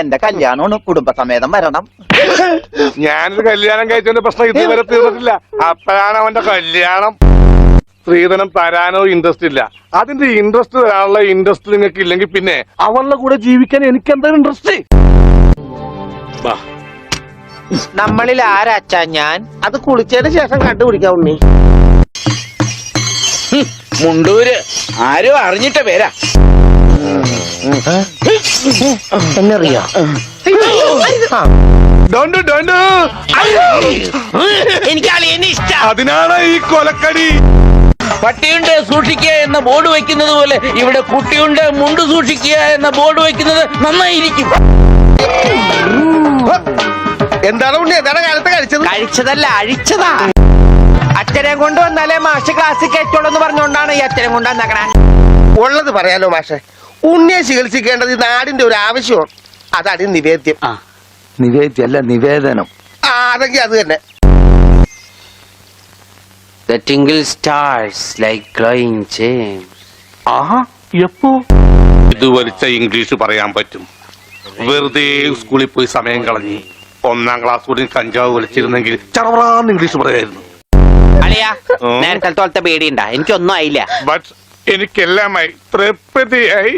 എന്റെ കല്യാണമാണ്, കുടുംബസമേതം വരണം. ഞാനൊരു കല്യാണം കഴിച്ചതിന്റെ പ്രശ്നം ഇതുവരെ തീർന്നിട്ടില്ല. അപ്പോഴാണ് അവന്റെ കല്യാണം. സ്ത്രീധനം തരാനോ ഇൻട്രസ്റ്റ് ഇല്ല. അതിന്റെ ഇൻട്രസ്റ്റ് തരാനുള്ള ഇൻട്രസ്റ്റ് നിങ്ങൾക്ക് ഇല്ലെങ്കിൽ പിന്നെ അവളുടെ കൂടെ ജീവിക്കാൻ എനിക്ക് എന്താണ് ഇൻട്രസ്റ്റ്? നമ്മളിൽ ആരാച്ചാ ഞാൻ? അത് കുളിച്ചതിന് ശേഷം കണ്ടുപിടിക്കാം ഉണ്ണി. മുണ്ടൂര് ആരും അറിഞ്ഞിട്ട പേരാ. എന്നറിയോ? എനിക്ക് അളിയനെ ഇഷ്ടം. അതിനാണ് ഈ കൊലക്കടി. പട്ടിയുണ്ട് സൂക്ഷിക്കുക എന്ന ബോർഡ് വെക്കുന്നത് പോലെ ഇവിടെ കുട്ടിയുണ്ട് മുണ്ട് സൂക്ഷിക്കുക എന്ന ബോർഡ് വെക്കുന്നത് നന്നായിരിക്കും. എന്താണ് ഉണ്ണി? എന്താണ് കാലത്ത് കഴിച്ചത്? കഴിച്ചതല്ല, അഴിച്ചതാ. അച്ഛനെ കൊണ്ട് വന്നാലേ മാഷ് ക്ലാസ്സിൽ കയറ്റുള്ളൂ എന്ന് പറഞ്ഞുകൊണ്ടാണ് ഈ അച്ഛനെ കൊണ്ട് വന്നേക്കണേ. ഉള്ളത് പറയാലോ മാഷെ, ഉണ്ണിയെ ചികിത്സിക്കേണ്ടത് ഈ നാടിന്റെ ഒരു ആവശ്യമാണ്. അതാണ് നിവേദ്യം. നിവേദ്യല്ല, നിവേദനം. അതെങ്കിൽ അത് തന്നെ. The tingle stars like glowing gems. ആഹാ, എപ്പോ ഇത് വലിച്ച ഇംഗ്ലീഷ് പറയാൻ പറ്റും? വെറുതെ സ്കൂളിൽ പോയി സമയം കളഞ്ഞ് 1ാം ക്ലാസ് കൂടി കഞ്ചാവ് വലിച്ചിരുന്നെങ്കിൽ ചറവറാന്ന് ഇംഗ്ലീഷ് പറയായിരുന്നു. അളിയാ, നേരത്തെ തോളത്തെ പേടിയുണ്ടാ? എനിക്കൊന്നും ആയില്ല. ബട്ട് എനിക്കെല്ലാമായി തൃപ്തിയായി.